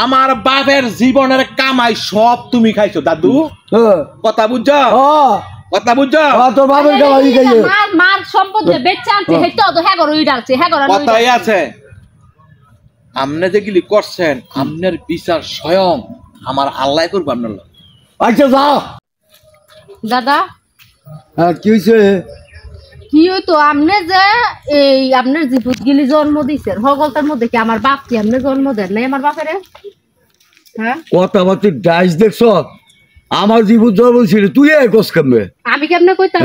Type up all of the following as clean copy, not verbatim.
আমার বাপের জীবনের কামাই সব তুমি খাইছো দাদু। কথা বুঝছো? কথা বুঝছো? তোর বাপের কামাই খাইছো। মার সম্পদ বেচে আনছে হেতো তো হ্যাঁ করো ইডালছে হ্যাঁ করো কথাই আছে। আপনি যেগুলি করছেন আপনার বিচার স্বয়ং আমার আল্লাহ করবো আপনার। আচ্ছা যাও দাদা। কি হয়েছে? কি হইতো আপনি যে এই আপনার জীবত গিলি জন্ম দিচ্ছেন হগলতার মধ্যে কি আমার বাপ কি আপনি জন্ম দেন নাই আমার বাপেরে? হ্যাঁ কথা বলতে ডাইস দেখছ আমার জীবন জন্ম ছিল তুই কস কামবে আমি কেমনে কইতাম?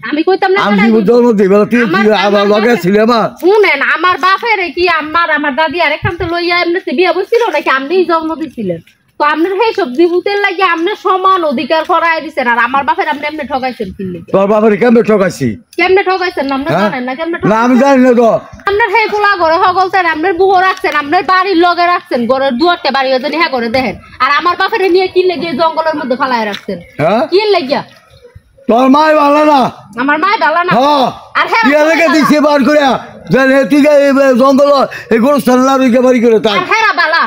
আমি কইতাম না আমি জীবন জন্ম দিই তুই আমার লগে ছিল আমার। শুনেন আমার বাপেরে কি আমার দাদি আরেকখান তো লইয়া এমনি বিয়া বসছিল নাকি আপনিই জন্ম দিছিলেন? তো আপনার সেই সব জীবতের লাগে আপনি সমান অধিকার করাই দিচ্ছেন আর আমার বাপের আপনি এমনি ঠকাইছেন কি লিগে? তোর বাপের কেমনে ঠকাইছি? কেমনে ঠকাইছেন না আপনি জানেন না? কেমনে না আমি জানি না তো। আপনার সেই পোলা ঘরে হগলতেন আপনার বুহ রাখছেন আপনার বাড়ির লগে রাখছেন ঘরের দুয়ারটা বাড়ি ওজনে হ্যাঁ করে দেখেন আর আমার বাপের নিয়ে কি লেগে জঙ্গলের মধ্যে ফালায় রাখছেন কি লেগিয়া? তোর মাই ভালো না? আমার মাই ভালো না। আর হ্যাঁ কি লেগে দিছে বার করে জানে তুই জঙ্গল এই গরু সাল্লা রইকে বাড়ি করে তাই হেরা বালা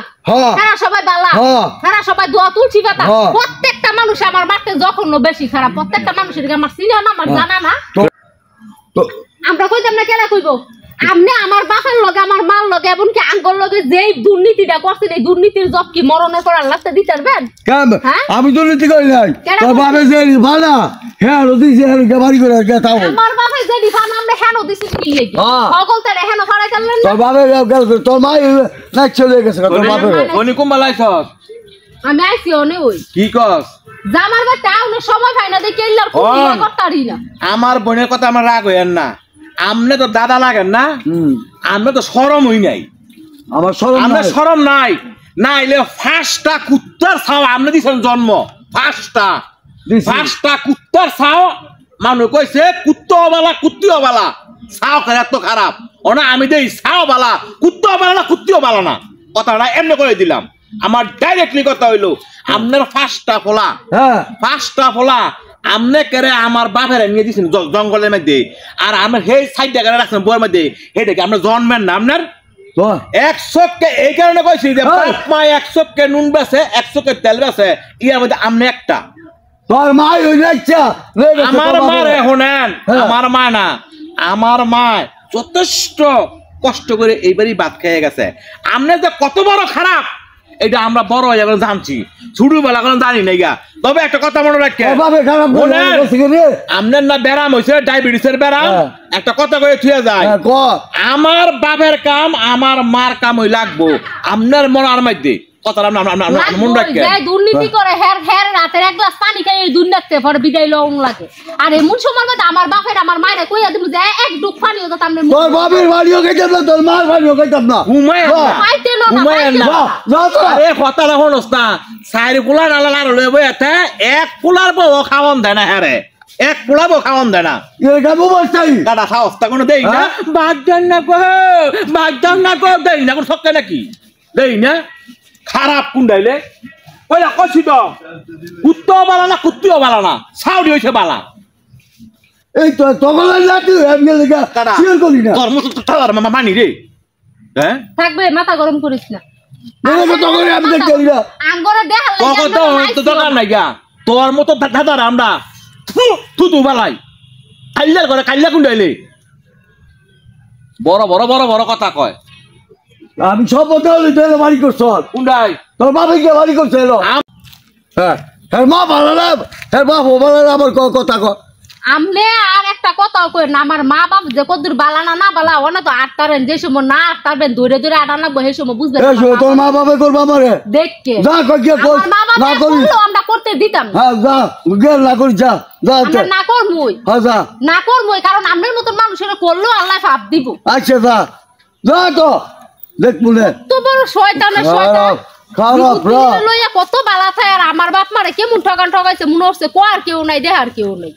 হেরা সবাই বালা হেরা সবাই দোয়া তুলছি কথা প্রত্যেকটা মানুষ আমার বাপকে যখন বেশি খারাপ প্রত্যেকটা মানুষের আমার চিনা না আমার জানা না আমরা কইতাম না কেন কইব? আপনি আমার বাপের লগে আমার মার লগে এমনকি আঙ্গল লগে যেই দুর্নীতিটা করছেন এই দুর্নীতির জব কি মরণের পর আল্লাহতে দিতে পারবেন? আমি দুর্নীতি করি নাই তোর বাপে যে ভালো হ্যাঁ রদি যে বাড়ি করে তাও আমার বাপে যে ভালো আমরা হেন দিছি কি লাগি সকলতে হেন ফাড়াই করলেন তোর বাপে তোর মা নাক চলে গেছে তোর বাপে উনি কুম্বা লাইছস আমি আইছি ওনে ওই কি কস জামার বা টাউনে সময় পাই না দেখে ইল্লার কুড়ি করতারি না। আমার বোনের কথা আমার রাগ হইেন না আমনে তো দাদা লাগেন না আমনে তো শরম হই নাই আমার শরম আমনে শরম নাই নাইলে ফাঁসটা কুত্তার ছাও আমনে দিছেন জন্ম ফাঁসটা কুত্তার ছাও মানুষ কইছে কুত্তাও বালা কুত্তিও বালা ছাও করে এত খারাপ ওনা আমি দেই ছাও বালা কুত্তাও বালা না কুত্তিও বালা না কথাটা এমনি করে দিলাম। আমার ডাইরেক্টলি কথা হইলো আপনার ফাঁসটা ফোলা আমনে কেরে আমার বাপের নিয়ে দিয়েছেন জঙ্গলের মধ্যে আর আমার সেই সাইডটা কেন রাখছেন বইয়ের মধ্যে সেটাকে আপনার জন্মের না আপনার 100কে এই কারণে কইছি যে বাপ মা 100কে নুন বেছে 100কে তেল বেছে ইয়ার মধ্যে আমনে একটা তোর মা আমার মা রে শোনেন আমার মা না আমার মা যথেষ্ট কষ্ট করে এইবারই ভাত খেয়ে গেছে। আমনে যে কত বড় খারাপ এটা আমরা বড় হয়ে এখন জানছি ছোটবেলা এখন জানি না গা। তবে একটা কথা মনে রাখেন আপনার না ব্যারাম হয়েছে ডায়াবেটিসের ব্যারাম একটা কথা কয়ে থুয়ে যায় আমার বাপের কাম আমার মার কাম হই লাগবো আপনার মনে আর মধ্যে কথাটা মনে রাখেন দুর্নীতি করে হের হের রাতের এক গ্লাস পানি খাই এই দুর্নীতি পরে বিদায় লং লাগে আর এমন সময় মধ্যে আমার বাপের আমার মায়ের কইয়া দিমু যে এক ডুক পানিও তো আমনে তোর বাপের বাড়িও খাইতাম না তোর মার বাড়িও খাইতাম না পাইতে না আরে কথাটা হনস না সাইরে পোলা নালা লার লয়ে বইতে এক পোলার বউ খাওন দেয় না হ্যারে এক পোলা বউ খাওন দেয় না এটা বলছাই দাদা সাহস তা কোনো দেই না বাগদান না কো দেই না কোন সক্কা নাকি দেই না খারাপ কুন্ডাইলে কইলা কইছি তো কুত্তাও বালা না কুত্তিও বালা না সাউডি হইছে বালা এই তো তগলার লাঠি এমনি লাগা শিওর করি না তোর মত তার মানি রে হ্যাঁ থাকবে মাথা গরম করিস না মেরে মত করে আমি দেখতে না আঙ্গরে দেখাল তো দরকার নাই গা তোর মত দাদার আমরা তুই বালাই কাইলার করে কাইলা কুন্ডাইলে বড় বড় বড় বড় কথা কয় আমি সব বলতে হলে তুই বাড়ি করছ কুন্ডাই তোর বাবা গিয়ে বাড়ি করছে এলো হ্যাঁ হ্যাঁ মা ভালো না হ্যাঁ বাপ ভালো না আমার কথা কয় আমলে আর একটা কথা কই না আমার মা বাপ যে কদুর বালা না বালা ওনা তো আটতারেন যে সময় না আটতারবেন দূরে দূরে আটা লাগবে সেই সময় বুঝবেন তোর মা বাবা করবা আমারে দেখকে যা কই কি কর না করি আমরা করতে দিতাম হ্যাঁ যা গেল না করি যা যা আমরা না করমুই হ্যাঁ যা না করমুই কারণ আমনের মতন মানুষের করলো আল্লাহ পাপ দিব। আচ্ছা যা যা তো দেখ বলে তো বড় শয়তানের শয়তান খারাপ লইয়া কত বালা থাকে আর আমার বাপ মারে কেমন ঠকাইছে মনে হচ্ছে কো আর কেউ নাই দেহার কেউ নাই।